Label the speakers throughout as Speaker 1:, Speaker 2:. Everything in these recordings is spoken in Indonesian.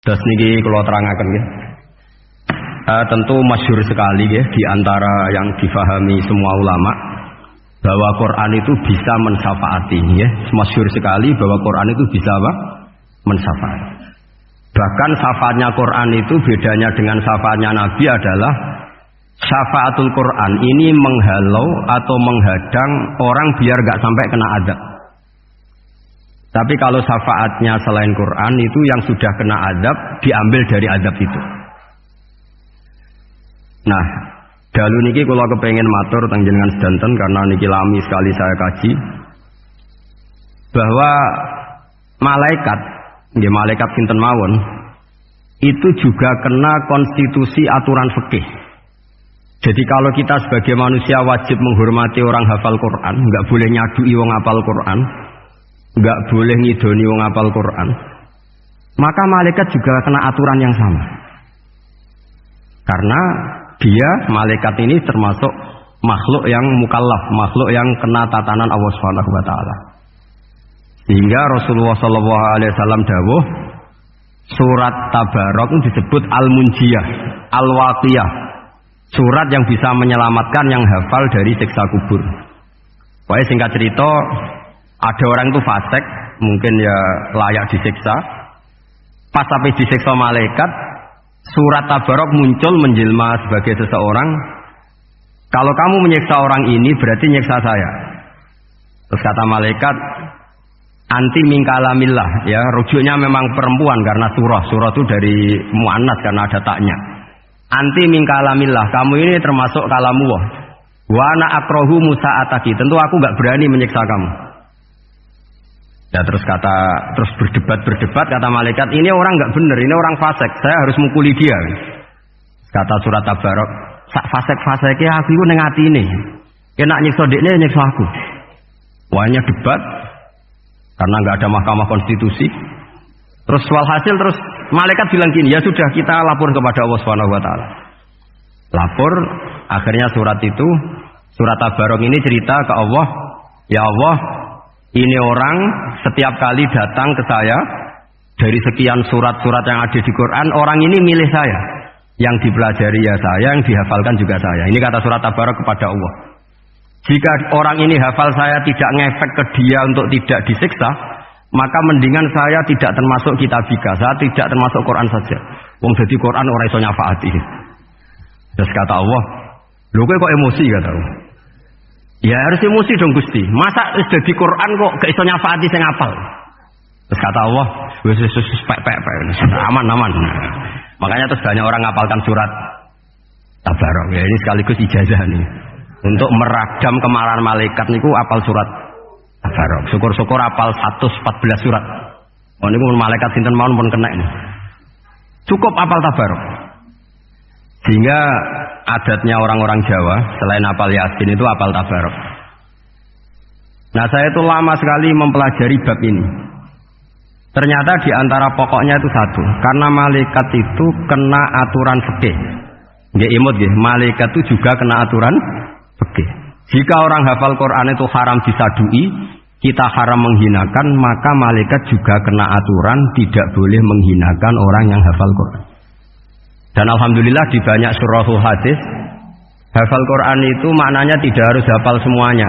Speaker 1: Terus niki kula terangaken nggih. Tentu masyhur sekali ya di antara yang difahami semua ulama bahwa Quran itu bisa mensyafaati ya. Masyhur sekali bahwa Quran itu bisa apa? Mensyafaati. Bahkan syafaatnya Quran itu bedanya dengan syafaatnya Nabi adalah syafaatul Quran ini menghalau atau menghadang orang biar gak sampai kena azab. Tapi kalau syafaatnya selain Quran itu yang sudah kena azab diambil dari azab itu. Nah, dalu niki kula kepengin matur teng jenengan sedanten karena niki lami sekali saya kaji bahwa malaikat, nggih malaikat sinten mawon, itu juga kena konstitusi aturan fikih. Jadi kalau kita sebagai manusia wajib menghormati orang hafal Quran, nggak boleh nyadui wong hafal Quran, nggak boleh ngidoni wong hafal Quran, maka malaikat juga kena aturan yang sama. Karena dia, malaikat ini termasuk makhluk yang mukallaf, makhluk yang kena tatanan Allah Subhanahu wa taala. Sehingga Rasulullah sallallahu alaihi wasallam dawuh, surat Tabarok disebut Al-Munjiyah, Al-Waqiyah, surat yang bisa menyelamatkan yang hafal dari siksa kubur. Pokoknya singkat cerita, ada orang itu fasik, mungkin ya layak disiksa. Pas sampai disiksa malaikat, surat Tabarok muncul menjelma sebagai seseorang. Kalau kamu menyiksa orang ini berarti nyiksa saya. Terus kata malaikat, anti mingkalamillah, ya rujuknya memang perempuan karena surah itu dari muannas karena ada taknya. Anti mingkalamillah, kamu ini termasuk kalamullah. Wa ana akrahu musa'ataki, tentu aku gak berani menyiksa kamu. Ya terus berdebat kata malaikat, ini orang nggak benar, ini orang fasik, saya harus mukuli dia. Kata surat Tabarok, sak fasik-fasiknya aku itu neng hati ini, kena nyiksa dekne nyiksa aku. Wahnya debat karena nggak ada mahkamah konstitusi. Terus walhasil terus malaikat bilang gini, ya sudah kita lapor kepada Allah Subhanahu wa taala. Lapor, akhirnya surat Tabarok ini cerita ke Allah, ya Allah, ini orang setiap kali datang ke saya dari sekian surat-surat yang ada di Quran, orang ini milih saya, yang dipelajari ya saya, yang dihafalkan juga saya. Ini kata surat Tabarok kepada Allah. Jika orang ini hafal saya tidak ngefek ke dia untuk tidak disiksa, maka mendingan saya tidak termasuk kitabika, saya tidak termasuk Quran saja. Wong jadi Quran orang iso nyafaati. Terus kata Allah, lho kowe kok emosi kata Allah. Ya harus emosi dong Gusti. Masa wis dadi Quran kok gak iso nyafaati sing apal. Terus kata Allah, wis pek aman. Makanya terus banyak orang ngapalkan surat Tabarok. Ya ini sekaligus ijazah nih. Untuk meradam kemarahan malaikat niku apal surat Tabarok. Syukur-syukur apal 114 surat. Oh niku malaikat sinten mawon pun kena ini. Cukup apal Tabarok. Sehingga adatnya orang-orang Jawa selain apal Yasin itu apal Tabarok. Nah saya itu lama sekali mempelajari bab ini. Ternyata di antara pokoknya itu satu, karena malaikat itu kena aturan fikih. Nggih imut nggih, malaikat itu juga kena aturan fikih. Jika orang hafal Quran itu haram disadui, kita haram menghinakan, maka malaikat juga kena aturan tidak boleh menghinakan orang yang hafal Quran. Dan alhamdulillah di banyak surahul hadis, hafal Quran itu maknanya tidak harus hafal semuanya.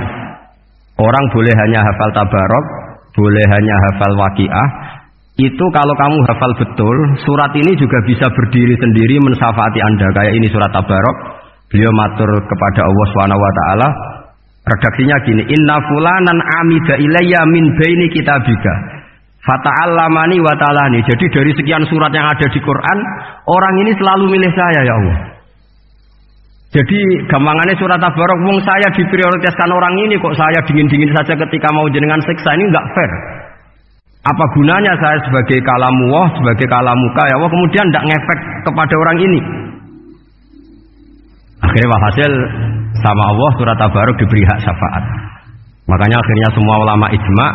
Speaker 1: Orang boleh hanya hafal Tabarok, boleh hanya hafal Waqiah. Itu kalau kamu hafal betul, surat ini juga bisa berdiri sendiri mensyafaati Anda. Kayak ini surat Tabarok, beliau matur kepada Allah Subhanahu wa taala. Redaksinya gini, inna fulanan amida ilayya min baini kitabika fata'allamani wa ta'alani. Jadi dari sekian surat yang ada di Quran, orang ini selalu milih saya ya Allah. Jadi gampangannya surat Tabarok, wong saya diprioritaskan orang ini kok saya dingin-dingin saja ketika mau jenengan siksa, ini enggak fair. Apa gunanya saya sebagai kalamullah, sebagai kalamuka ya Allah, kemudian enggak ngefek kepada orang ini. Akhirnya hasil sama Allah surat Tabarok diberi hak syafaat. Makanya akhirnya semua ulama ijma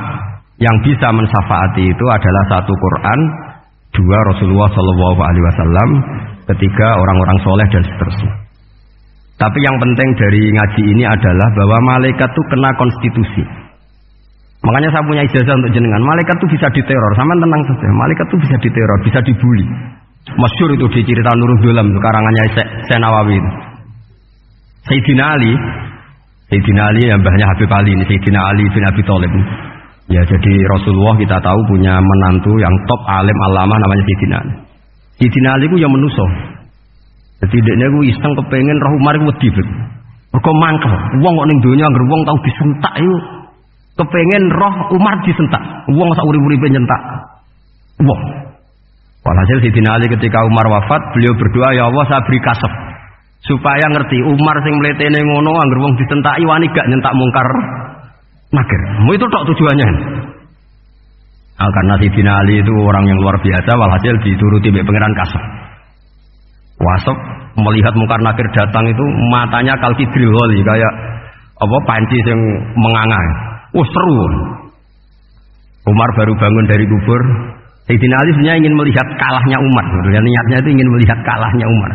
Speaker 1: yang bisa mensyafaati itu adalah satu Quran, dua Rasulullah Shallallahu Alaihi Wasallam, ketiga orang-orang soleh dan seterusnya. Tapi yang penting dari ngaji ini adalah bahwa malaikat itu kena konstitusi. Makanya saya punya ijazah untuk jenengan. Malaikat itu bisa diteror, sampean tenang saja. Malaikat itu bisa diteror, bisa dibully. Masyhur itu di cerita Nurul Dolam karangannya Syekh Nawawi. Sayyidina Ali yang mbahnya Habib Ali ini, Sayyidina Ali bin Abi Thalib. Ya, jadi Rasulullah kita tahu punya menantu yang top alim alama namanya Sayyidina Ali. Sayyidina Ali ku yang menuso. Jadi dekne ku iseng kepengen roh Umar ku wedi. Mergo mangkel. Wong kok ning donya anggere wong tau disentak iku kepengen roh Umar disentak. Wong sak urip-uripe nyentak. Wong. Walhasil Sayyidina Ali ketika Umar wafat, beliau berdoa, ya Allah saya beri kasep supaya ngerti Umar sing mletene ngono anggere wong disentaki wani gak nyentak mungkar nakir. Itu tok tujuannya. Karena Sayyidina Ali itu orang yang luar biasa, walhasil dituruti oleh pangeran kasep. Wasep melihat mungkar nakir datang itu matanya kalkidril wali kayak apa panci yang menganga. Seru. Umar baru bangun dari kubur. Sayyidina Ali sebenarnya ingin melihat kalahnya Umar. Niatnya itu ingin melihat kalahnya Umar.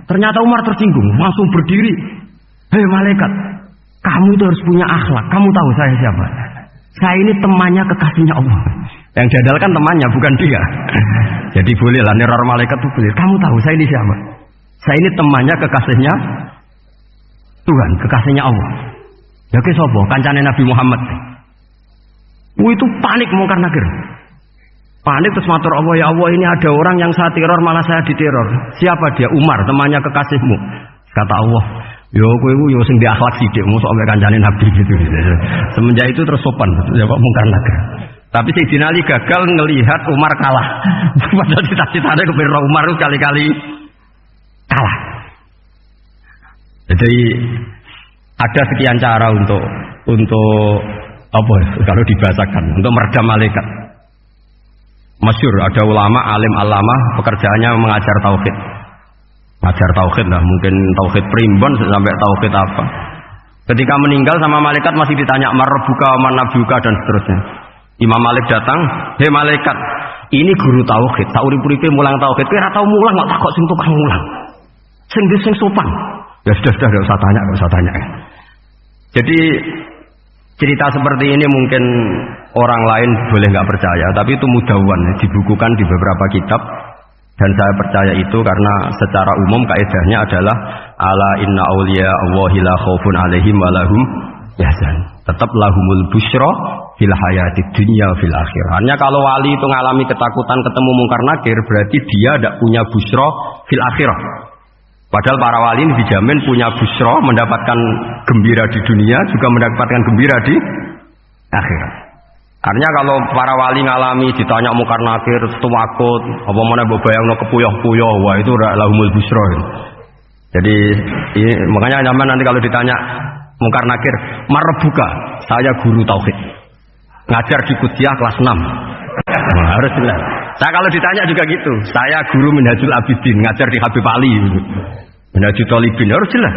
Speaker 1: Ternyata Umar tersinggung, langsung berdiri. Hei malaikat, kamu itu harus punya akhlak. Kamu tahu saya siapa? Saya ini temannya kekasihnya Allah. Yang diandalkan temannya, bukan dia. Jadi bolehlah neror malaikat itu boleh. Kamu tahu saya ini siapa? Saya ini temannya kekasihnya Tuhan, kekasihnya Allah. Ya ke sapa? Kancane Nabi Muhammad. Itu panik mungkar nakir. Panik terus matur Allah, ya Allah ini ada orang yang saya teror malah saya diteror. Siapa dia? Umar, temannya kekasihmu. Kata Allah, yo kowe iku yo sing di akhlak sithik mosok ambek kancane Nabi gitu. Semenjak itu terus sopan ya kok mungkar nakir. Tapi Sayyidina Ali gagal ngelihat Umar kalah. Padahal cita-citanya kepengin Umar kali-kali kalah. Jadi ada sekian cara untuk apa kalau dibahasakan untuk meredam malaikat. Masyhur ada ulama alim alama pekerjaannya mengajar tauhid. Ngajar tauhid lah, mungkin tauhid primbon sampai tauhid apa. Ketika meninggal sama malaikat masih ditanya marbuka, manabuka dan seterusnya. Imam Malik datang, "Hei malaikat, ini guru tauhid, tak urip-uripe mulang tauhid. Kowe ora tau mulang kok takok sing tukang mulang. Sing sopan." Ya sudah enggak usah tanya. Jadi cerita seperti ini mungkin orang lain boleh nggak percaya, tapi itu mudawwan, dibukukan di beberapa kitab, dan saya percaya itu karena secara umum kaidahnya adalah ala inna auliya Allahi la khaufun alaihim wa lahum yahzan. Tetap lahumul busyra fil hayatid dunya fil akhirah. Hanya kalau wali itu mengalami ketakutan ketemu mungkar nakir, berarti dia tidak punya busyra fil akhirah. Padahal para wali ini dijamin punya busyra, mendapatkan gembira di dunia, juga mendapatkan gembira di akhirat. Artinya kalau para wali ngalami ditanya mungkar nakir, tuwakut, apa mana bayangno kepuyah-puyah, wah itu lahumul busyra. Jadi ini, makanya zaman nanti kalau ditanya mungkar nakir, marbuka, saya guru tauhid, ngajar di Kudiah kelas 6. Nah, harus jelas. Saya kalau ditanya juga gitu, saya guru Minhajul Abidin, ngajar di Habib Ali, Minhajul Thalibin, harus jelas.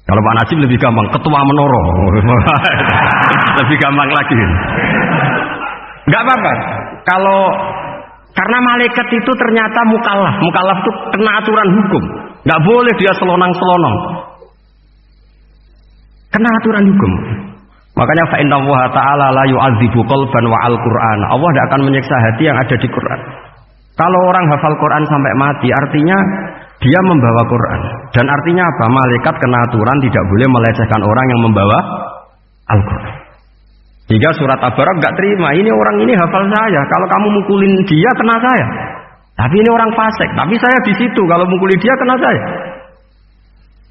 Speaker 1: Kalau Pak Najib lebih gampang, ketua menoro, lebih gampang lagi. Enggak apa-apa. Kalau karena malaikat itu ternyata mukallaf itu kena aturan hukum, nggak boleh dia selonang-selonong, kena aturan hukum. Makanya fa inna Allah ta'ala la yu'adzibu qalban wa al-Qur'an. Allah tidak akan menyiksa hati yang ada di Quran. Kalau orang hafal Quran sampai mati, artinya dia membawa Quran. Dan artinya apa? Malaikat kena aturan tidak boleh melecehkan orang yang membawa Al-Quran. Hingga surat Al-Baqarah nggak terima. Ini orang ini hafal saya. Kalau kamu mukulin dia, kena saya. Tapi ini orang fasik. Tapi saya di situ. Kalau mukulin dia, kena saya.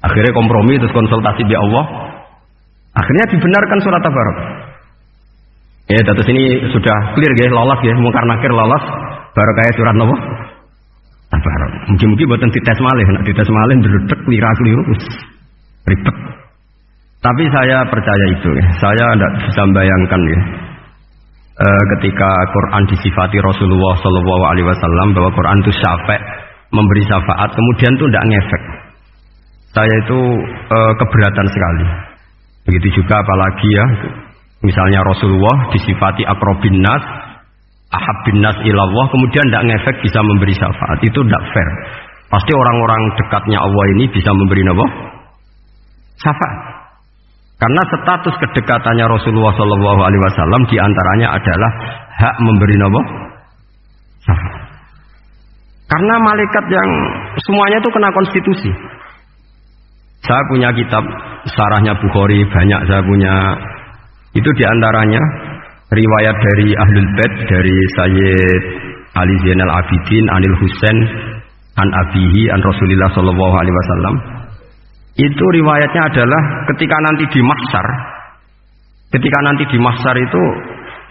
Speaker 1: Akhirnya kompromi, terus konsultasi di Allah. Akhirnya dibenarkan surat Al-Baqarah. Ya, terus ini sudah clear ya, lolos ya, mungkar nakir lolos. Baru kayak surat apa? Al-Baqarah. Mungkin buatan dites malih, nak dites malih ndredeg keliru ribet. Tapi saya percaya itu ya. Saya tidak bisa membayangkan ya. Ketika Quran disifati Rasulullah Shallallahu Alaihi Wasallam bahwa Quran itu syafa', memberi syafaat, kemudian itu tidak ngefek. Saya itu keberatan sekali. Begitu juga apalagi ya, misalnya Rasulullah disifati aqrabin nas, ahabbin nas ilallah, kemudian tidak ngefek bisa memberi syafaat, itu tidak fair. Pasti orang-orang dekatnya Allah ini bisa memberi apa? Syafaat. Karena status kedekatannya Rasulullah Shallallahu Alaihi Wasallam diantaranya adalah hak memberi nopo syafaat. Karena malaikat yang semuanya itu kena konstitusi. Saya punya kitab syarahnya Bukhari banyak, saya punya itu diantaranya riwayat dari Ahlul Bait dari Sayyid Ali Zainal Abidin Anil Husain an Abihi an Rasulillah Shallallahu Alaihi Wasallam. Itu riwayatnya adalah ketika nanti di mahsyar itu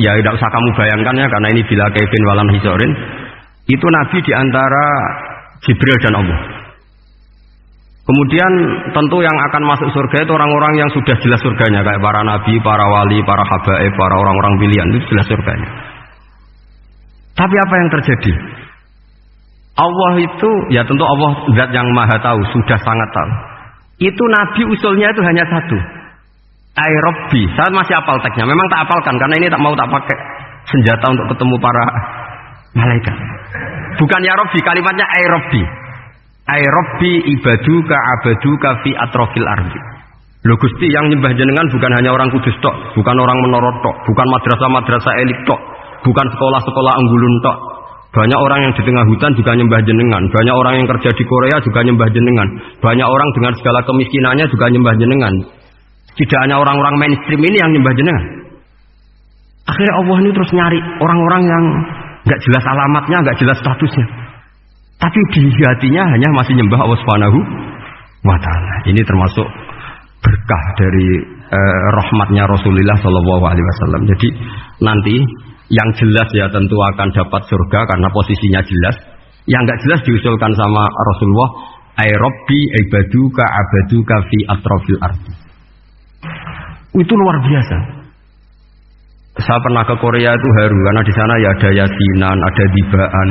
Speaker 1: ya tidak usah kamu bayangkan ya, karena ini bila kaifin walan hisorin, itu Nabi diantara Jibril dan Allah. Kemudian tentu yang akan masuk surga itu orang-orang yang sudah jelas surganya, kayak para nabi, para wali, para habaib, para orang-orang pilihan, itu jelas surganya. Tapi apa yang terjadi? Allah itu ya tentu Allah zat yang maha tahu, sudah sangat tahu. Itu Nabi usulnya itu hanya satu, Ay Rabbi. Saya masih hafal teksnya, memang tak hafalkan karena ini tak mau tak pakai senjata untuk ketemu para malaikat. Bukan ya Rabbi, kalimatnya Ay Rabbi. Ay Rabbi ibaduka abaduka fi atrofil ardi. Lho Gusti, yang nyembah jenengan bukan hanya orang kudus tok, bukan orang menurut tok, bukan madrasah-madrasah elit tok, bukan sekolah-sekolah anggulun tok. Banyak orang yang di tengah hutan juga nyembah jenengan. Banyak orang yang kerja di Korea juga nyembah jenengan. Banyak orang dengan segala kemiskinannya juga nyembah jenengan. Tidak hanya orang-orang mainstream ini yang nyembah jenengan. Akhirnya Allah ini terus nyari orang-orang yang gak jelas alamatnya, gak jelas statusnya, tapi di hatinya hanya masih nyembah Allah Subhanahu wa Ta'ala. Ini termasuk berkah dari rahmatnya Rasulullah Sallallahu Alaihi Wasallam. Jadi nanti yang jelas ya tentu akan dapat surga karena posisinya jelas. Yang enggak jelas diusulkan sama Rasulullah, Ay Rabbi ibaduka abaduka fi atrofil ardi. Itu luar biasa. Saya pernah ke Korea itu haru karena di sana ya ada yasinan, ada dibaan.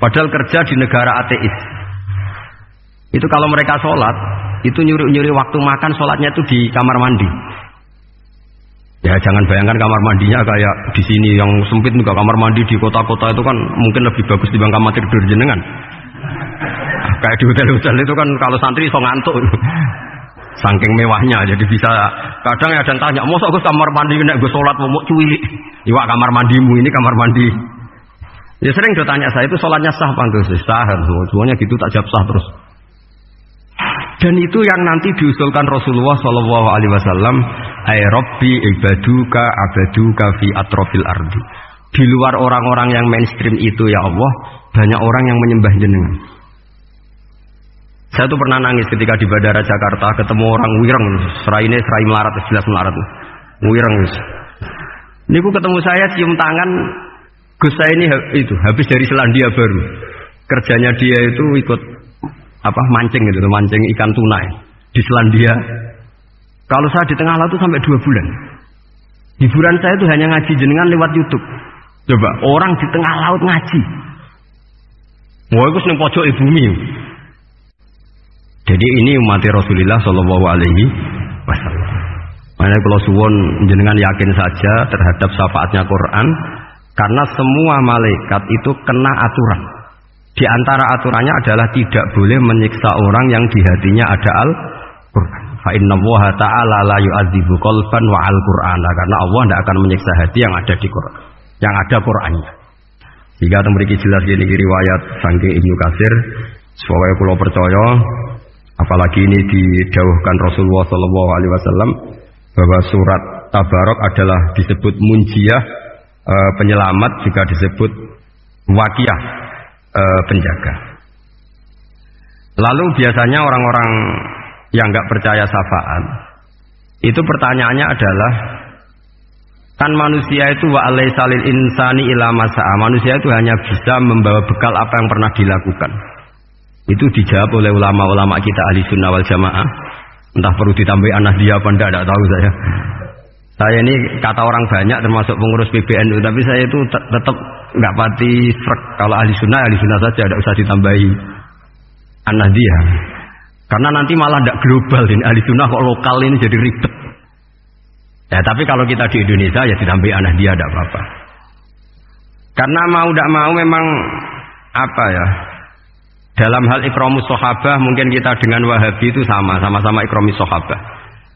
Speaker 1: Padahal kerja di negara ateis. Itu kalau mereka sholat, itu nyuri-nyuri waktu makan, sholatnya itu di kamar mandi. Ya jangan bayangkan kamar mandinya kayak di sini yang sempit, juga kamar mandi di kota-kota itu kan mungkin lebih bagus dibanding kamar tidur jenengan. Kayak di hotel-hotel itu kan kalau santri so ngantuk, saking mewahnya. Jadi bisa kadang ada yang tanya, masa aku kamar mandi nek gue sholat mau cuy, iwak kamar mandimu ini kamar mandi. Ya sering dia tanya saya itu sholatnya sah apa enggak? Sah, semuanya gitu tak jawab sah terus. Dan itu yang nanti diusulkan Rasulullah Shallallahu Alaihi Wasallam, Ay Rabbi ibaduka abaduka fi atrofil ardi. Di luar orang-orang yang mainstream itu ya Allah, banyak orang yang menyembah jenengan. Saya tuh pernah nangis ketika di Bandara Jakarta ketemu orang wireng, serai melarat, jelas melarat, wireng. Ini aku ketemu saya cium tangan, Gus saya ini itu habis dari Selandia Baru. Kerjanya dia itu ikut mancing gitu, mancing ikan tuna di Selandia. Kalau saya di tengah laut itu sampai 2 bulan. Hiburan saya itu hanya ngaji jenengan lewat YouTube. Coba orang di tengah laut ngaji. Wah, itu seneng pojok bumi. Jadi ini umat Rasulullah Shallallahu Alaihi Wasallam. Makanya kalau suwon jenengan yakin saja terhadap syafaatnya Quran, karena semua malaikat itu kena aturan. Di antara aturannya adalah tidak boleh menyiksa orang yang di hatinya ada Al-Quran. Fa innallaha ta'ala la yu'adzibu qalban wa al-Qur'ana, karena Allah tidak akan menyiksa hati yang ada di Quran, yang ada Qurannya. Jika memiliki jelas gini riwayat saking Ibnu Katsir, supaya kula percaya, apalagi ini didhawuhkan Rasulullah Shallallahu Alaihi Wasallam bahwa surat Tabarok adalah disebut munjiyah, penyelamat, juga disebut wakiyah, penjaga. Lalu biasanya orang-orang yang nggak percaya syafaat itu pertanyaannya adalah, kan manusia itu wa alaisa lil insani ila masa'a, manusia itu hanya bisa membawa bekal apa yang pernah dilakukan. Itu dijawab oleh ulama-ulama kita ahli sunnah wal jamaah. Entah perlu ditambahi An-Nahdliyah apa enggak tahu saya. Saya ini kata orang banyak termasuk pengurus PBNU, tapi saya itu tetap nggak pati srek. Kalau ahli sunnah saja, tidak usah ditambahi An-Nahdliyah. Karena nanti malah tidak global ini, ahli sunnah kok lokal ini jadi ribet. Ya tapi kalau kita di Indonesia ya ditambahi An-Nahdliyah tidak apa-apa. Karena mau tidak mau memang dalam hal ikramus sahabah mungkin kita dengan Wahabi itu sama-sama ikramus sahabah.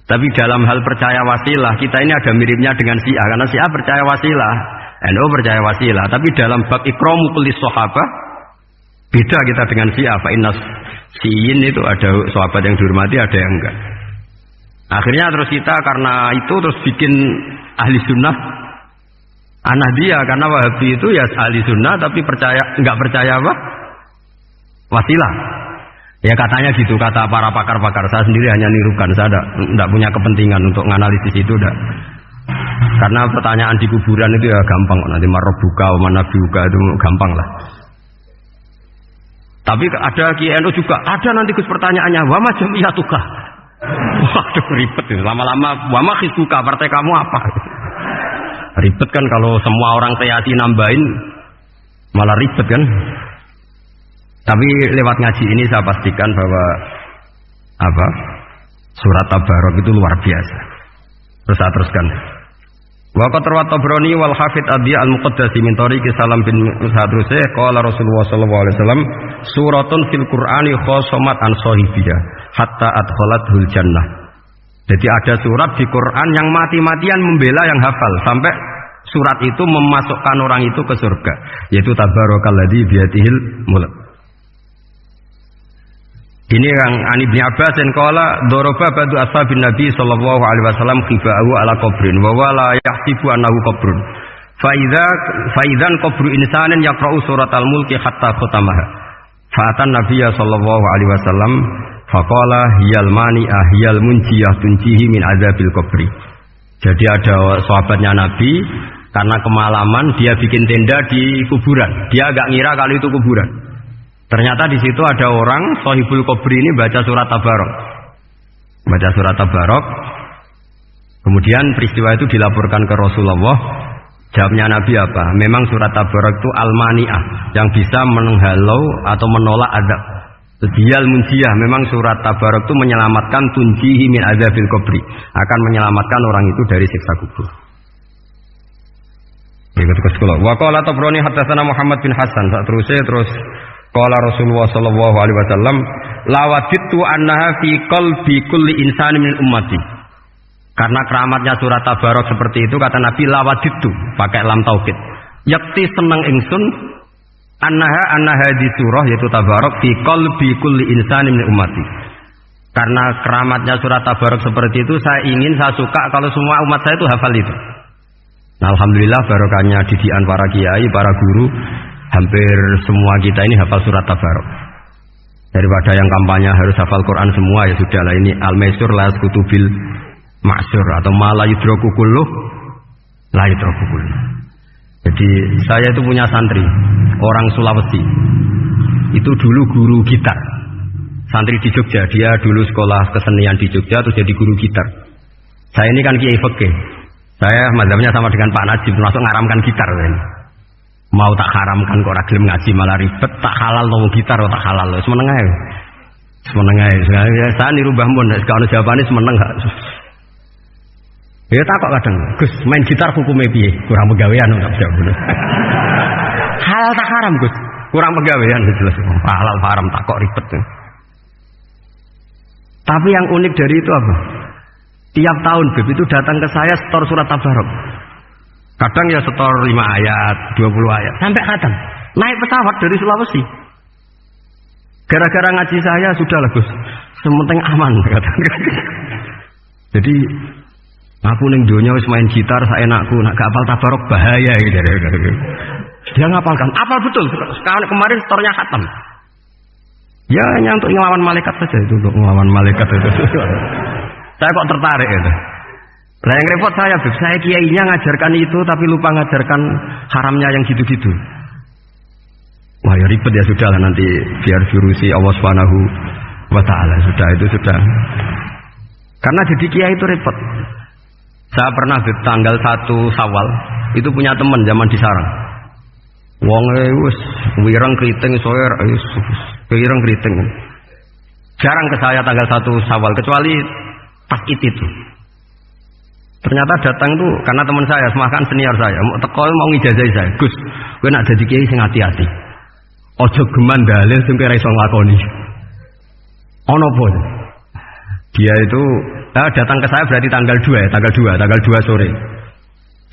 Speaker 1: Tapi dalam hal percaya wasilah, kita ini ada miripnya dengan Syiah, karena Syiah percaya wasilah, NU percaya wasilah. Tapi dalam bab ikramu kulli sahabah, beda kita dengan Syiah. Fa innas Syiin itu ada sahabat yang dihormati, ada yang enggak. Akhirnya terus kita karena itu terus bikin ahli sunnah Ahmadiyah, karena Wahabi itu ya ahli sunnah tapi enggak percaya apa? Wasilah. Ya katanya gitu, kata para pakar-pakar. Saya sendiri hanya nirukan, saya tidak punya kepentingan untuk menganalisis itu. Karena pertanyaan di kuburan itu ya gampang, nanti marabbuka wa manabiuka itu gampang lah. Tapi ada KNU juga, ada nanti Gus pertanyaannya, wa ma jamiyatuka. Waduh ribet itu, lama-lama wa ma hizbuka, partai kamu apa? Ribet kan kalau semua orang teati nambahin, malah ribet kan. Tapi lewat ngaji ini saya pastikan bahwa surat Tabarok itu luar biasa. Terus saya teruskan. Wa qad rawat Tabrani wal Hafidz Abi al-Muqaddasi min tariqi Salam bin Sadrusih qala Rasulullah sallallahu alaihi wasallam suratun fil Qur'ani khosomat an sahibiha hatta adkhalathul jannah. Jadi ada surat di Quran yang mati-matian membela yang hafal sampai surat itu memasukkan orang itu ke surga, yaitu Tabarakalladzi biyadihil mulk. Ini yang Ani bin Abbas dan qala daraba ba'du ashabin Nabi sallallahu alaihi wasallam khifa'u ala qabrin wa wala yahsibu annahu qabrun. Fa idzan qabru insanin yaqra'u suratal mulki hatta khatamaha. Fa'atan Nabiyya sallallahu alaihi wasallam faqala hiyal mani'ah hiyal munjiyah tunjihi min adzabil qabri. Jadi ada sahabatnya Nabi karena kemalaman dia bikin tenda di kuburan. Dia agak ngira kalau itu kuburan. Ternyata di situ ada orang Shahibul Qabri ini baca surat Tabarok. Baca surat Tabarok. Kemudian peristiwa itu dilaporkan ke Rasulullah. Jawabnya Nabi apa? Memang surat Tabarok itu al-mani'ah, yang bisa menghalau atau menolak azab. Diyal munjiyah, memang surat Tabarok itu menyelamatkan tunjihi min adzabil qabri, akan menyelamatkan orang itu dari siksa kubur. Ikut ke sekolah. Wa qala Tabrani haddatsana Muhammad bin Hasan. Terus qala Rasulullah sallallahu alaihi wasallam lawadittu annaha fi qalbi kulli insanin min ummati. Karena keramatnya surat Tabarok seperti itu, kata Nabi lawadittu pakai lam taukid. Yakti seneng ingsun annaha di surah yaitu Tabarok fi qalbi kulli insanin min ummati. Karena keramatnya surat Tabarok seperti itu, saya suka kalau semua umat saya itu hafal itu. Nah, alhamdulillah barokahnya didikan para kiai, para guru, hampir semua kita ini hafal surat Tabarok. Daripada yang kampanye harus hafal Quran semua, ya sudahlah, ini al-maisur la kutubil maksur atau ma la yudraku kulluh la yudraku kulluh. Jadi saya itu punya santri orang Sulawesi. Itu dulu guru gitar. Santri di Jogja, dia dulu sekolah kesenian di Jogja terus jadi guru gitar. Saya ini kan kiai fikih. Saya mazhabnya sama dengan Pak Najib, termasuk ngaramkan gitar ini. Mau tak haramkan kok ora gelem ngaji malah ribet, tak halal to gitar kok tak halal. Wis meneng ae. Semeneng ae. Saya niru Mbah Mun, nek ono jawabane semeneng gak. Ya takok kadang, Gus, main gitar hukume piye? Kurang pegawean kok tak jawab. Halal tak haram, Gus? Kurang pegawean jelas. Halal haram tak kok ribet. Tapi yang unik dari itu apa? Tiap tahun Beb itu datang ke saya setor surat Tabarok. Kadang ya setor 5 ayat, 20 ayat, sampai kadang naik pesawat dari Sulawesi. Gara-gara ngaji saya sudahlah Gus, sementing aman kadang. Jadi aku ning donya wis main gitar saenakku, nek gak hafal Tabarok bahaya gitu. Dia ngapalkan, apal betul. Sekarang kemarin setornya khatam. Ya hanya untuk ngelawan malaikat saja itu, untuk ngelawan malaikat itu. Saya kok tertarik itu. Nah yang repot saya, Beb, saya kiainya ngajarkan itu tapi lupa ngajarkan haramnya yang gitu-gitu. Wah ya ribet ya, sudah lah, nanti biar diurusi Allah Subhanahu wa ta'ala. Sudah itu sudah. Karena jadi kiai itu repot. Saya pernah Beb, tanggal 1 Syawal itu punya teman zaman di Sarang. Wonge wis wireng kriting soer, wireng kriting. Jarang ke saya tanggal 1 Syawal kecuali pas itu. Ternyata datang tuh karena teman saya, semakan senior saya, mau teko mau ngijazah saya. Gus, kowe nak dadi kiai sing hati-hati. Aja geman dalil sing ora iso nglakoni. Ono apa? Dia itu datang ke saya berarti tanggal 2 ya, tanggal 2 sore.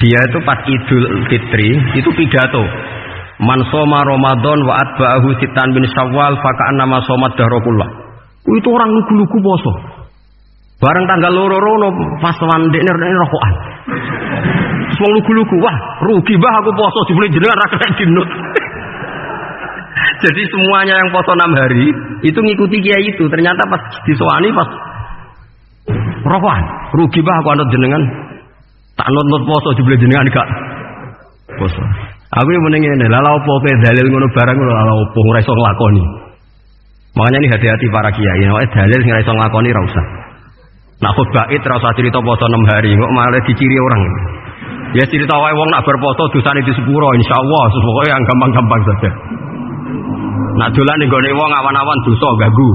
Speaker 1: Dia itu pas Idul Fitri itu pidato. Man shoma Ramadan wa atba'ahu sitan bin Syawal faka'annama shomat dahrakullah. Itu orang lugu-lugu poso. Bareng tanggal loro pas wandekne rokokan. Wong lugu-lugu, wah rugi bah aku poso jebule jenengan ra kena dinut. Jadi semuanya yang poso 6 hari itu ngikuti kiai itu. Ternyata pas disowani pas rokokan, rugi bah aku anut jenengan. Tak nut poso jebule jenengan gak poso. Aku yang meneng ngene, lha opo kowe dalil ngono barang lho lha opo ora iso nglakoni. Makanya ini hati-hati para kiai, nek dalil sing ora iso nglakoni ra usah. Nak khutbah id ora usah cerita poso 6 hari, kok malah diciri orang. Ya cerita wae wong nak berposo dosane di sepuro insyaallah, pokoke yang gampang-gampang saja. Nak dolan ning gone wong awan-awan dosa ganggu.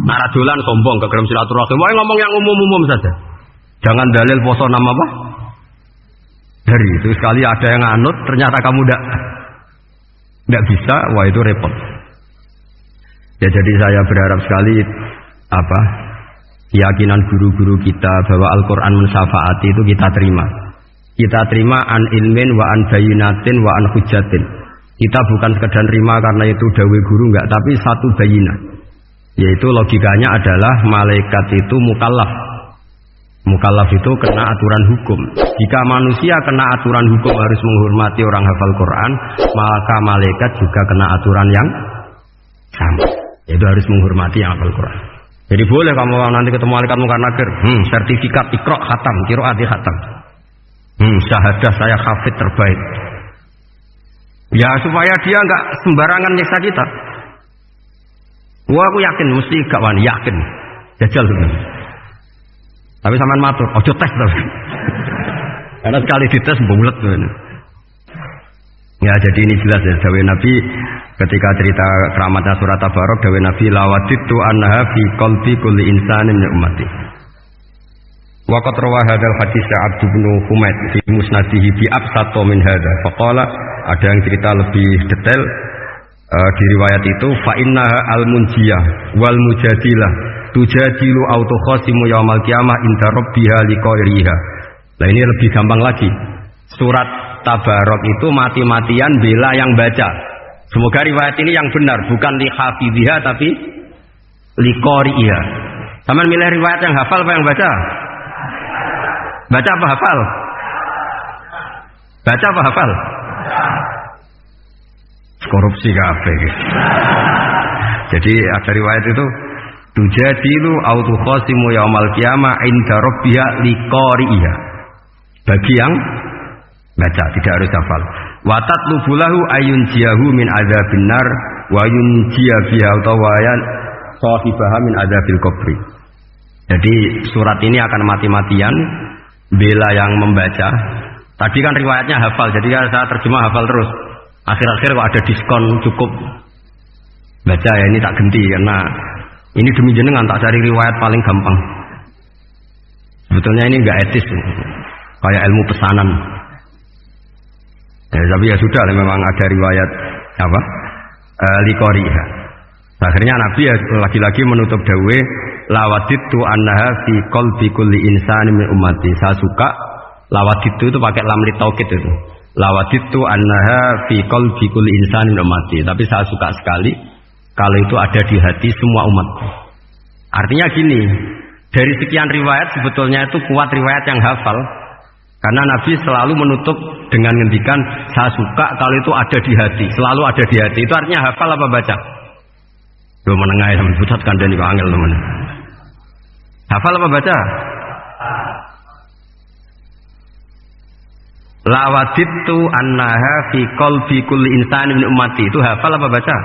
Speaker 1: Nak ra dolan sombong kegerem silaturahim. Wae ngomong yang umum-umum saja. Jangan dalil poso 6 apa? Hari itu sekali ada yang anut ternyata kamu tidak bisa, wah itu repot. Ya jadi saya berharap sekali keyakinan guru-guru kita bahwa Al-Quran mensyafaati itu kita terima an ilmin wa an bayinatin wa an hujatin. Kita bukan sekedar terima karena itu dawe guru enggak, tapi satu bayinah, yaitu logikanya adalah malaikat itu mukallaf. Mukallaf itu kena aturan hukum. Jika manusia kena aturan hukum harus menghormati orang hafal Quran, maka malaikat juga kena aturan yang sama, yaitu harus menghormati yang hafal Quran. Jadi boleh kamu nanti ketemu malaikat munkar nakir, sertifikat Iqra khatam, qiraati khatam, syahadah saya hafid terbaik. Ya supaya dia enggak sembarangan nyiksa kita. Wah aku yakin mesti gak wani, yakin. Jajal sebenarnya. Tapi sampean matur, ojo tes terus. Karena sekali dites bulet tuh. Ya jadi ini jelas ya, dawuh Nabi ketika cerita keramatnya surat Tabarok, dawuh Nabi lawaditu annaha fi qalbi kulli insanin min ummati. Wa qad rawa hadzal hadits Abd bin Humaid fi musnadihi bi absato min hadza. Faqala, ada yang cerita lebih detail di riwayat itu, fa innaha al-munjiyah wal mujadilah tujadilu autokhosimu yaumal qiyamah inda rabbiha liqairiha. Nah ini lebih gampang lagi. Surat Tabarok itu mati-matian bela yang baca. Semoga riwayat ini yang benar, bukan li hafidhiha tapi liqairiha. Taman milih riwayat yang hafal apa yang baca? Baca apa hafal? Baca apa hafal? Korupsi kafe gitu. Jadi ada riwayat itu tujadilu autokhosimu yaumal qiyamah inda rabbiha liqari'iha. Bagi yang baca, tidak harus hafal. Wa tatlubulahu ayun jiyahu min adzabin nar wa yunjiya biha tawayan sahibaha min adzabil qabri. Jadi surat ini akan mati-matian bela yang membaca. Tadi kan riwayatnya hafal, jadi kan saya terjemah hafal terus. Akhir-akhir kok ada diskon cukup baca ya, ini tak ganti karena ini demi jenengan tak cari riwayat paling gampang. Sebetulnya ini enggak etis, kayak ilmu pesanan. Ya, tapi ya sudah, memang ada riwayat apa? Liqariha. Akhirnya Nabi ya lagi-lagi menutup dawe lawaditu annaha fi qalbi kulli insani min ummati. Saya suka lawaditu itu pakai lam li taukid itu. Lawaditu annaha fi qalbi kulli insani min ummati. Tapi saya suka sekali kalau itu ada di hati semua umat. Artinya gini, dari sekian riwayat sebetulnya itu kuat riwayat yang hafal. Karena Nabi selalu menutup dengan ngendikan saya suka kalau itu ada di hati, selalu ada di hati. Itu artinya hafal apa baca? Belum menengah ya, bucat kandani angel teman. Hafal apa baca? Lawaditu annaha fi qalbi kulli insani min ummati. Itu hafal apa baca?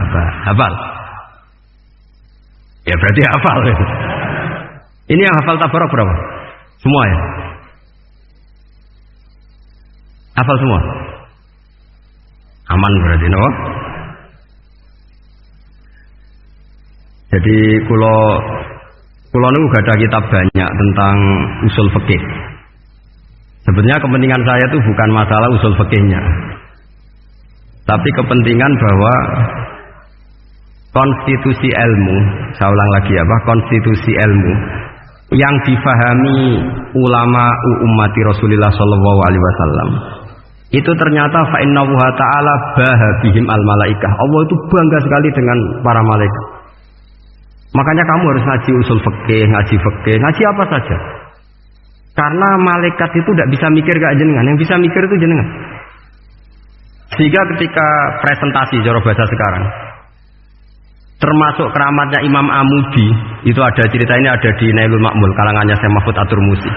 Speaker 1: Apa? Hafal. Ya berarti hafal. Ini yang hafal Tabarok berapa? Semua ya? Hafal semua? Aman berarti, no? Jadi kulo niku gak ada kitab banyak tentang usul fikih. Sebenarnya kepentingan saya itu bukan masalah usul fikihnya, tapi kepentingan bahwa konstitusi ilmu, saya ulang lagi apa, konstitusi ilmu yang difahami ulama ummati Rasulullah sallallahu alaihi wasallam itu ternyata fa innahu ta'ala baha bihim al malaikah. Allah itu bangga sekali dengan para malaikat. Makanya kamu harus ngaji usul fikih, ngaji apa saja. Karena malaikat itu tidak bisa mikir kayak jenengan, yang bisa mikir itu jenengan. Sehingga ketika presentasi cara bahasa sekarang, termasuk keramatnya Imam Amudi, itu ada cerita ini ada di Nailul Ma'mul karangannya Syekh Mahfud At-Turmusi.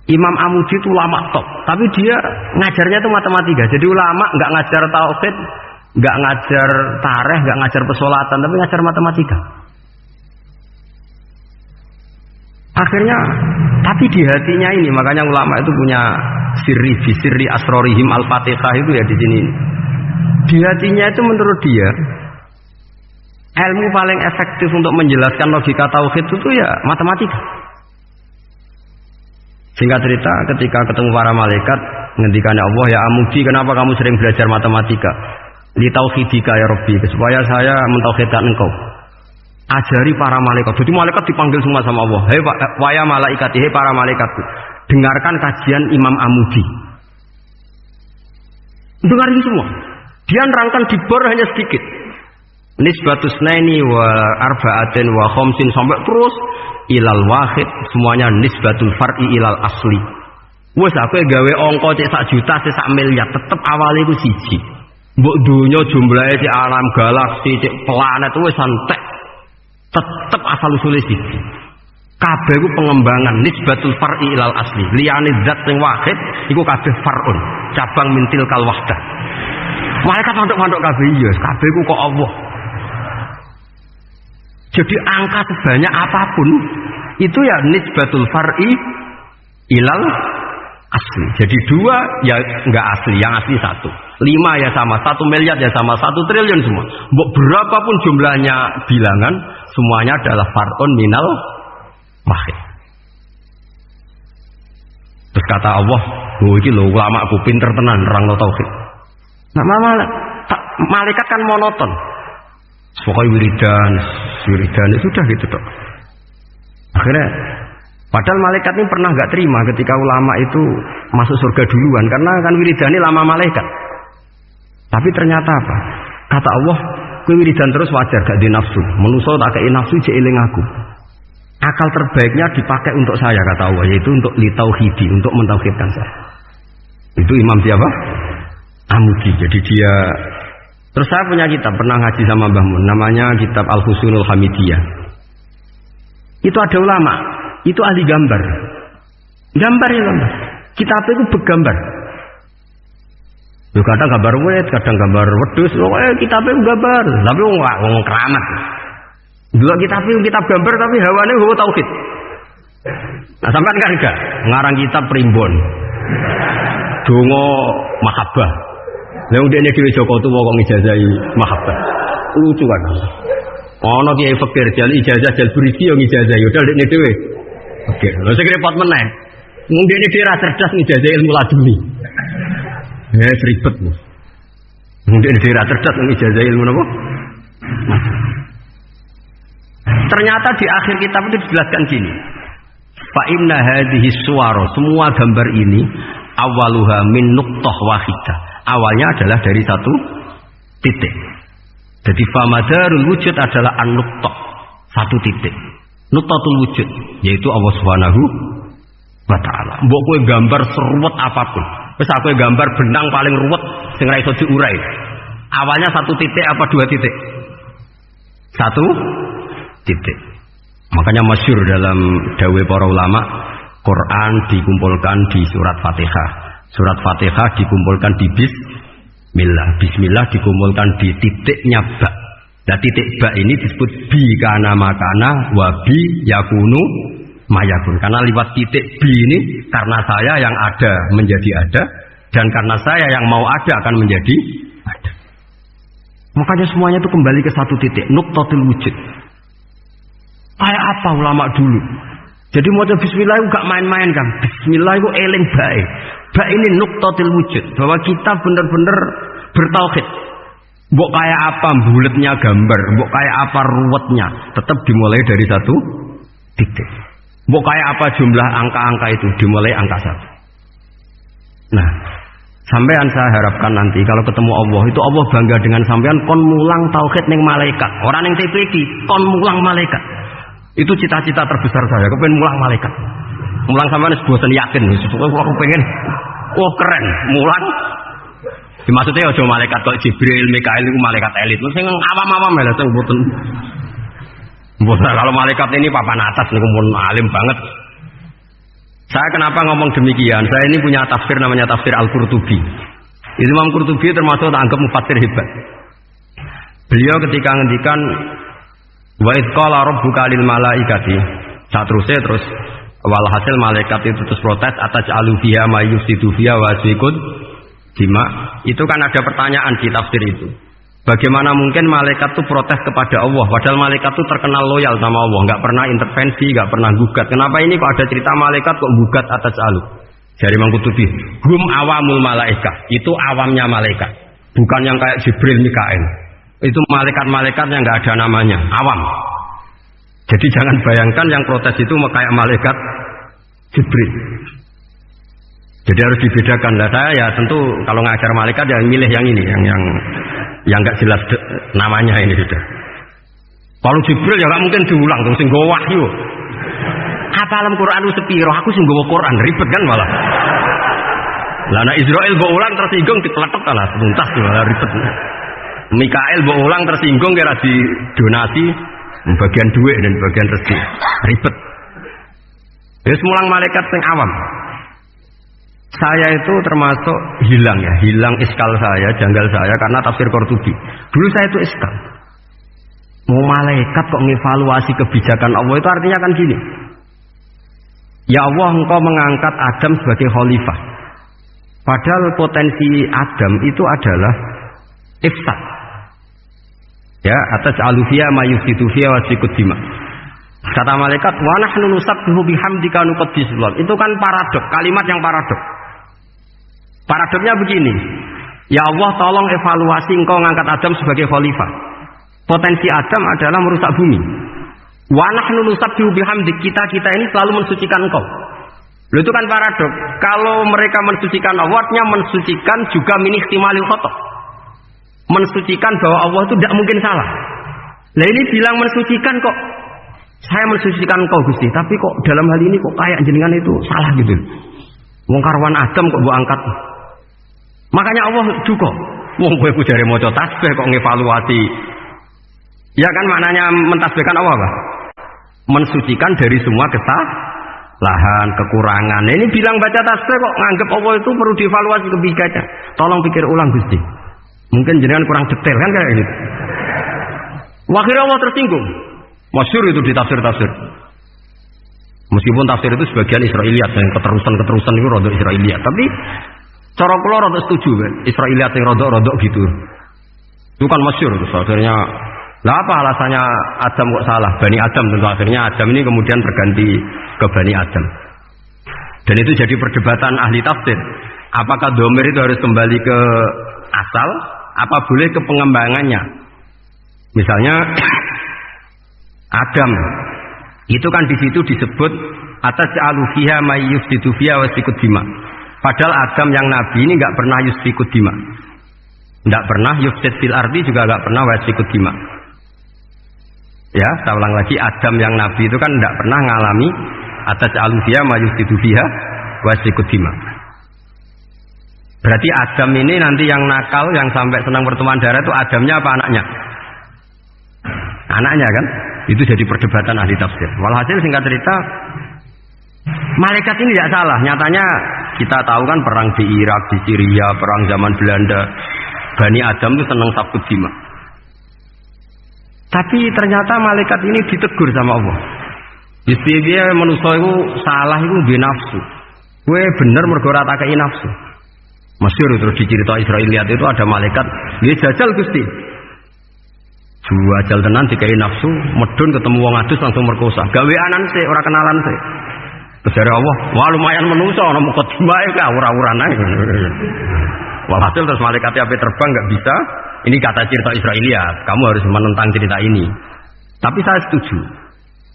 Speaker 1: Imam Amudi itu ulama top, tapi dia ngajarnya itu matematika. Jadi ulama nggak ngajar tauhid, nggak ngajar tarikh, nggak ngajar pesolatan, tapi ngajar matematika. Akhirnya, tapi di hatinya ini, makanya ulama itu punya sirri asrorihim al-fatihah itu ya di sini. Di hatinya itu menurut dia, ilmu paling efektif untuk menjelaskan logika tauhid itu ya matematika. Singkat cerita, ketika ketemu para malaikat, ngendikannya Allah, ya Amudi, kenapa kamu sering belajar matematika? Li tauhidika ya Rabbi, supaya saya mentauhidkan engkau. Ajari para malaikat. Jadi malaikat dipanggil semua sama Allah. Hei waya malaikat, hei para malaikatku, dengarkan kajian Imam Amudi. Dengarin semua. Dia nerangkan di bor hanya sedikit. Nisbatus naini wa arba'atin wa khamsin sampai terus ilal wahid, semuanya nisbatul far'i ilal asli. Wes aku gawe angka cek 1 juta, cek 1 miliar, tetep awalnya itu siji. Mbok dunya jumlahnya cek alam galaksi, cek planet wes santek. Tetep asal usule siji. Kabeh iku pengembangan nisbatul far'i ilal asli. Liyane zat sing wahid iku kabeh far'un, cabang mintil kal wahdah. Malaikat manduk-manduk kabeh iya, kabeh iku kok Allah. Jadi angka sebanyak apapun itu ya nisbatul far'i ilal asli. Jadi 2 ya enggak asli, yang asli 1. 5 ya sama, 1 miliar ya sama, 1 triliun semua. Mbok berapapun jumlahnya bilangan, semuanya adalah far'un minal wahid. Terus kata Allah, "Oh iki lho ulamaku pinter tenan nerangno tauhid." Nah, malaikat kan monoton. Pokoknya wiridan sudah gitu dok. Akhirnya padahal malaikat ini pernah nggak terima ketika ulama itu masuk surga duluan, karena kan wiridannya lama malaikat. Tapi ternyata apa? Kata Allah, kowe wiridan terus wajar gak di nafsu. Manusa tak kei nafsu jek eling aku. Akal terbaiknya dipakai untuk saya, kata Allah, yaitu untuk litauhidi, untuk mentauhidkan saya. Itu Imam siapa? Amudi. Jadi dia. Terus saya punya kitab, pernah ngaji sama Mbah Mun, namanya kitab Al-Husunul Hamidiyah. Itu ada ulama, itu ahli gambar. Gambar. Kitab itu bergambar. Kadang gambar wet, kadang gambar wedhus, pokoknya kitabnya gambar. Tapi wong keramat. Dua kitab gambar tapi hawane hawa tauhid. Nah, sampean kan enggak ngarang kitab primbon. Donga mahabbah. Lah ndekne dhewe Joko tuwa kok ngijazahi mahabbah. Lucu kan. Ana kiai fakir jal ijazah jal berisi yo ngijazahi yo ndekne dhewe. Oke, lha sing repot meneh. Mung ndekne dhewe ra cerdas ngijazahi ilmu laduni. Ribet. Mung ndekne dhewe ra cerdas ngijazahi ilmu napa? Ternyata di akhir kitab itu dijelaskan gini. Fa inna hadhihi suwara, semua gambar ini awaluha min nuqtah wahidah. Awalnya adalah dari 1 titik. Jadi famadarul wujud adalah an-nuqtah, 1 titik. Nuqtatul wujud yaitu Allah Subhanahu wa taala. Mbok kowe gambar seruwet apapun. Wis aku gambar benang paling ruwet sing ra iso diurai. Awalnya 1 titik apa 2 titik? 1 titik. Makanya masyhur dalam dawuh para ulama, Quran dikumpulkan di surat Fatihah. Surat Fatihah dikumpulkan di Bismillah. Bismillah dikumpulkan di titiknya ba. Nah titik ba ini disebut bi kana makana wa bi yakunu mayakun. Karena lewat titik bi ini karena saya yang ada menjadi ada, dan karena saya yang mau ada akan menjadi ada. Makanya semuanya itu kembali ke 1 titik, nuqtatul wujud. Kayak apa ulama dulu? Jadi maca bismillah itu gak main-main kan. Bismillah itu eling bae. Ba ini nuqtatul wujud, bahwa kita benar-benar bertauhid. Mbok kayak apa buletnya gambar, mbok kayak apa ruwetnya, tetap dimulai dari satu titik. Mbok kayak apa jumlah angka-angka itu, dimulai angka satu. Nah, sampean saya harapkan nanti kalau ketemu Allah itu Allah bangga dengan sampean kon mulang tauhid ning malaikat. Orang yang TPQ kon mulang malaikat. Itu cita-cita terbesar saya, kepengen mulang malaikat. Mulang sampean bosen yakin, pokoknya aku pengen oh keren, mulang. Maksudnya aja malaikat kok Jibril, Mikail itu malaikat elit. Sing awam-awam lho sing mboten. Mboten kalau malaikat ini papan atas niku mun alim banget. Saya kenapa ngomong demikian? Saya ini punya tafsir namanya tafsir Al-Qurtubi. Itu Imam Qurtubi termasuk anggap mufassir hebat. Beliau ketika ngendikan wa id qala rabbuka lil malaikati, terus walhasil malaikat itu terus protes atas alufiya mayusidu fiya wasikut dima. Itu kan ada pertanyaan di tafsir itu. Bagaimana mungkin malaikat itu protes kepada Allah, padahal malaikat itu terkenal loyal sama Allah, nggak pernah intervensi, nggak pernah gugat. Kenapa ini kok ada cerita malaikat kok gugat atas alu? Dari Imam Qurtubi, hum awamul malaikat, itu awamnya malaikat, bukan yang kayak Jibril, Mikail. Itu malaikat-malaikat yang nggak ada namanya, awam. Jadi jangan bayangkan yang protes itu kayak malaikat Jibril. Jadi harus dibedakan. Lah saya ya tentu kalau ngajar malaikat ya milih yang ini, yang nggak jelas namanya ini sudah. Kalau Jibril ya nggak mungkin diulang terus sing nggawa wahyu. Apa alam Quran itu sepiro? Aku sing nggawa Quran ribet kan malah. Lah nek Israil mbok ulang tersinggung dipletek lah tuntas malah ribet. Mikail mbok ulang tersinggung kira di donasi bagian duit dan bagian rezeki. Ribet. Wis mulang malaikat sing awam. Saya itu termasuk hilang iskal saya, janggal saya karena tafsir Qurtubi. Dulu saya itu iskal. Mau malaikat kok ngevaluasi kebijakan Allah itu artinya kan gini. Ya Allah, engkau mengangkat Adam sebagai khalifah. Padahal potensi Adam itu adalah ifsad. Ya, atas alufia mayusidu fiya wasikut dima. Kata malaikat, wa nahnu nusabbihu bihamdika nuqaddis. Itu kan paradok, kalimat yang paradok. Paradoknya begini, ya Allah tolong evaluasi engkau ngangkat Adam sebagai khalifah. Potensi Adam adalah merusak bumi. Wa nahnu nusabbihu bihamdik, kita ini selalu mensucikan engkau. Loh, itu kan paradok. Kalau mereka mensucikan Allah, artinya mensucikan juga min ihtimalil khata'. Mensucikan bahwa Allah itu tidak mungkin salah. Nah ini bilang mensucikan kok. Saya mensucikan engkau Gusti, tapi kok dalam hal ini kok kayak jenengan itu salah gitu. Wong karwan Adam kok mbok angkat. Makanya Allah duka. Wong kowe ku jare maca tasbih kok ngevaluasi. Ya kan maknanya mentasbihkan Allah apa? Mensucikan dari semua kesalahan, kekurangan. Ini bilang baca tasbih kok nganggep Allah itu perlu dievaluasi kebijakannya. Tolong pikir ulang Gusti. Mungkin jenengan kurang detail kan kayak gitu. Akhirnya Allah tersinggung. Masyhur itu di tafsir-tafsir. Meskipun tafsir itu sebagian Israiliyat, yang keterusan itu rodok Israiliyat. Tapi cara kula rodok setuju kan, Israiliyat yang rodok gitu. Itu kan masyhur itu akhirnya. Lah apa alasannya Adam kok salah? Bani Adam tentu akhirnya Adam ini kemudian berganti ke Bani Adam. Dan itu jadi perdebatan ahli tafsir. Apakah dhamir itu harus kembali ke asal? Apa boleh ke pengembangannya? Misalnya Adam itu kan di situ disebut atas alufiha mayyusfidu fiha wasikut dima. Padahal Adam yang nabi ini nggak pernah yusfikud dima, nggak pernah yufsid fil ardi, juga nggak pernah wasikut dima. Ya, saya ulang lagi, Adam yang nabi itu kan nggak pernah ngalami atas alufiha mayyusfidu fiha wasikut dima. Berarti Adam ini nanti yang nakal, yang sampai senang pertemuan darah itu Adamnya apa anaknya? Anaknya kan? Itu jadi perdebatan ahli tafsir. Walhasil singkat cerita, malaikat ini tidak salah. Nyatanya kita tahu kan perang di Irak, di Syria, perang zaman Belanda, Bani Adam itu senang sabtu dima. Tapi ternyata malaikat ini ditegur sama Allah. Dia manusia itu salah itu binafsu. Gue bener mergo ora tak kei nafsu. Masyhur terus dicerita Israiliyat itu ada malaikat, dia jajal Gusti. Jajal tenan dikai nafsu, medun ketemu wong adus langsung merkosa. Gaweanan sih, ora kenalan sih. Terus dari Allah, wah lumayan menungso ana mukadimah ka ora-uran ae. Walhasil terus malaikat ape terbang enggak bisa Ini kata cerita Israiliyat, kamu harus menentang cerita ini. Tapi saya setuju.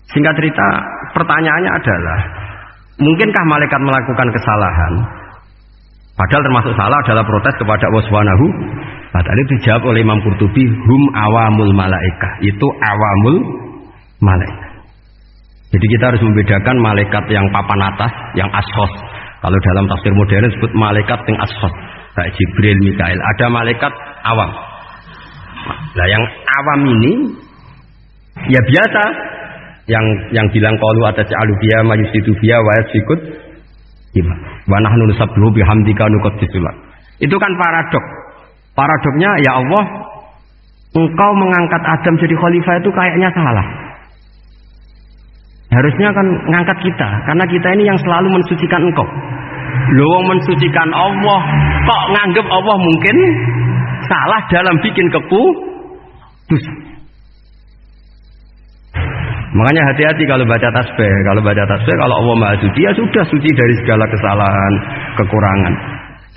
Speaker 1: Singkat cerita, pertanyaannya adalah, mungkinkah malaikat melakukan kesalahan? Padahal termasuk salah adalah protes kepada Allah Subhanahu wa ta'ala. Itu dijawab oleh Imam Qurtubi, hum awamul malaikah. Itu awamul malaikat. Jadi kita harus membedakan malaikat yang papan atas, yang ashos. Kalau dalam tafsir modern disebut malaikat yang ashos, kayak Jibril, Mikail. Ada malaikat awam. Nah, yang awam ini ya biasa, yang bilang qalu ataj'alu biya mayusidu biya wa yasfikut wa nahnu nusabbihu bihamdika nuqaddisu lak. Itu kan paradok. Paradoknya, ya Allah, engkau mengangkat Adam jadi khalifah itu kayaknya salah. Harusnya kan ngangkat kita, karena kita ini yang selalu mensucikan engkau. Loh, mensucikan Allah, kok nganggep Allah mungkin salah dalam bikin keputusan. Makanya hati-hati kalau baca tasbih. Kalau baca tasbih, kalau Allah Maha Suci, ya sudah suci dari segala kesalahan, kekurangan.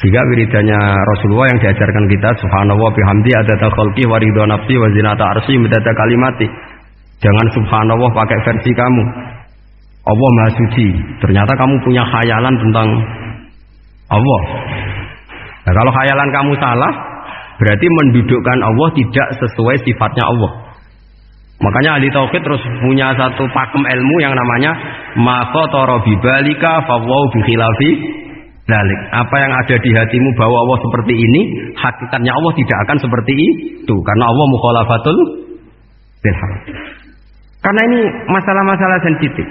Speaker 1: Sehingga wiridanya Rasulullah yang diajarkan kita, subhanallah bihamdi adada khalqi wa ridha nafsi wa zinata arsy midada kalimati. Jangan subhanallah pakai versi kamu. Allah Maha Suci. Ternyata kamu punya khayalan tentang Allah. Nah, kalau khayalan kamu salah, berarti mendudukkan Allah tidak sesuai sifatnya Allah. Makanya ahli tauhid terus punya satu pakem ilmu yang namanya ma khatara bibalika fawau bi khilafi dzalik. Apa yang ada di hatimu bahwa Allah seperti ini, hakikatnya Allah tidak akan seperti itu, karena Allah mukhalafatul bil haq. Karena ini masalah-masalah sensitif.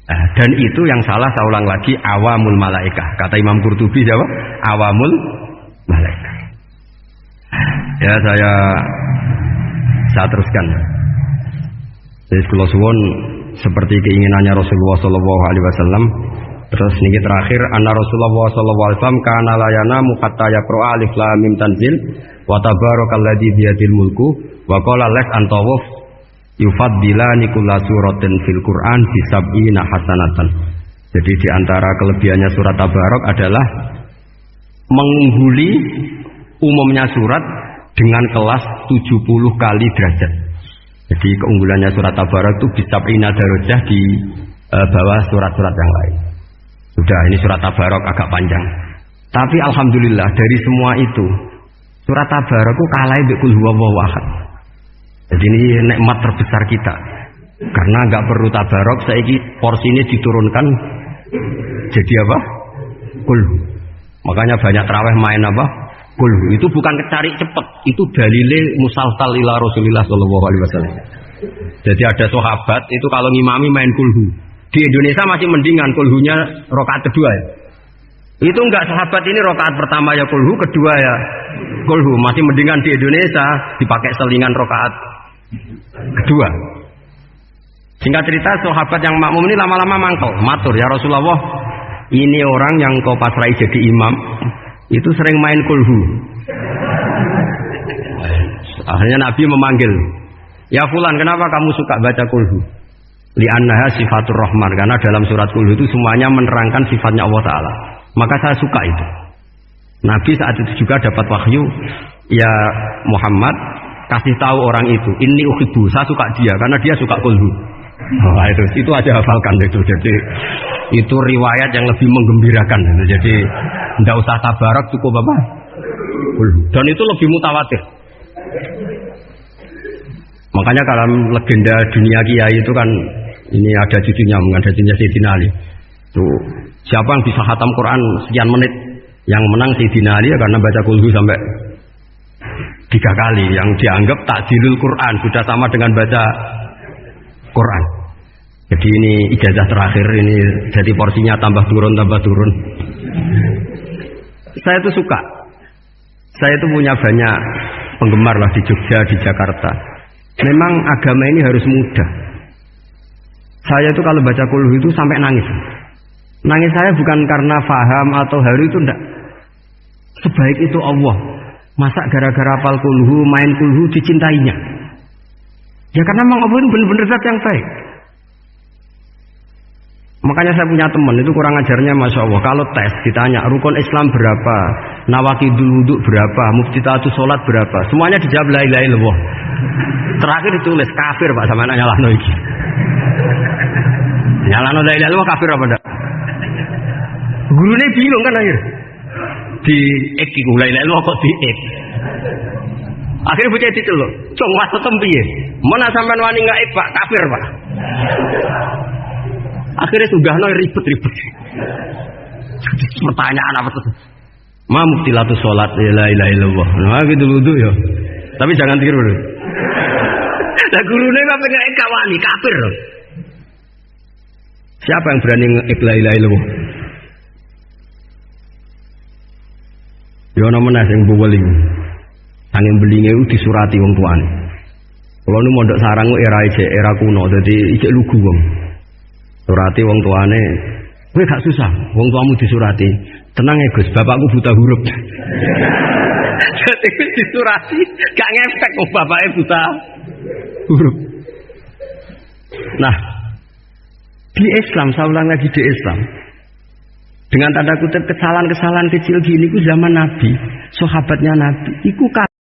Speaker 1: Dan itu yang salah, saya ulang lagi, awamul malaikah. Kata Imam Qurtubi, siapa? Awamul malaikah. Ya, saya teruskan. Jadi kalau suwon seperti keinginannya Rasulullah Shallallahu Alaihi Wasallam. Terus niki terakhir, anna Rasulullah Shallallahu Alaihi Wasallam kana layana muqatta yaqra alif lam mim tanzil wa tabarakalladzi biyadil mulku wa qala lak antawuf yufaddilani kulla suratin fil Qur'an bi sab'ina hasanatan. Jadi di antara kelebihannya surat Tabarok adalah mengungguli umumnya surat dengan kelas 70 kali derajat. Jadi keunggulannya surat Tabarok itu bisa sab'ina darajah di bawah surat-surat yang lain. Sudah, ini surat Tabarok agak panjang. Tapi alhamdulillah dari semua itu surat Tabarok itu kalah bi qul huwallahu ahad. Jadi ini nikmat terbesar kita. Karena nggak perlu Tabarok, saiki porsi ini diturunkan jadi apa? Kulhu. Makanya banyak tarawih main apa? Kulhu. Itu bukan cari cepet, itu dalile musalsal ila Rasulillah sallallahu alaihi wasallam. Jadi ada sahabat itu kalau ngimami main kulhu. Di Indonesia masih mendingan kulhunya rakaat kedua ya. Itu enggak, sahabat ini rakaat pertama ya kulhu, kedua ya kulhu. Masih mendingan di Indonesia dipakai selingan rakaat kedua. Singkat cerita, sahabat yang makmum ini lama-lama mangkel, matur, ya Rasulullah, ini orang yang kau pasrai jadi imam itu sering main kulhu. Akhirnya Nabi memanggil, ya fulan, kenapa kamu suka baca kulhu? Li'annaha sifatur rahman, karena dalam surat kulhu itu semuanya menerangkan sifatnya Allah Ta'ala. Maka saya suka itu. Nabi saat itu juga dapat wahyu, ya Muhammad, kasih tahu orang itu, inni uhibbu, saya suka dia karena dia suka kulhu. Oh, itu aja hafalkan itu. Jadi itu riwayat yang lebih menggembirakan. Jadi tidak usah Tabarok, cukup apa? Kulhu. Dan itu lebih mutawatir. Makanya kalau legenda dunia kiai itu kan, ini ada cucunya, ada cucunya Sayyidina Ali. Tuh, siapa yang bisa khatam Quran sekian menit, yang menang Sayyidina Ali ya, karena baca kulhu sampai 3 kali. Yang dianggap takjilul Quran, sudah sama dengan baca Quran. Jadi ini ijazah terakhir, ini jadi porsinya tambah turun. Saya itu suka. Saya itu punya banyak penggemar lah di Jogja, di Jakarta. Memang agama ini harus mudah. Saya itu kalau baca kulhu itu sampai nangis. Nangis saya bukan karena faham atau haru, itu enggak. Sebaik itu Allah. Masa gara-gara hafal kulhu, main kulhu dicintainya? Ya karena memang Allah itu benar-benar zat yang baik. Makanya saya punya teman itu kurang ajarnya, masya Allah. Kalau tes ditanya rukun Islam berapa, nawaqidul wudu berapa, muftitatus salat berapa. Semuanya dijawab la ilaha illallah. Terakhir ditulis kafir Pak sama anak nyalahno iki. Nyalahno la ilaha illallah kafir apa ndak? Gurune bingung kan akhir. Di ek iku la ilaha illallah kok di ek. Akhirnya bocah diceluk, "Cung wasetem piye? Mana sampean wani ngaib Pak, kafir Pak." Akhirnya sudahno ribet-ribet. Pertanyaan apa tuh? Ma muftilatus salat la ilaha illallah. Nah gitu wudu ya. Tapi jangan tiru lho. Lah gurune kok pengen kawani kafir. Siapa yang berani nge la ilaha illallah? Yo ana meneh sing buweling. Sanging belinge ku disurati wong tuane. Kula nu mondok sarang era kuno dadi ijek lugu wong. Surati wong tuane, kowe gak susah, wong tuamu disurati. Tenang ya Gus, bapakku buta huruf. Jadi disurati, gak ngefek wong bapaknya buta huruf. Nah, di Islam, saya ulang lagi di Islam. Dengan tanda kutip kesalahan-kesalahan kecil gini ku zaman Nabi, sahabatnya Nabi, iku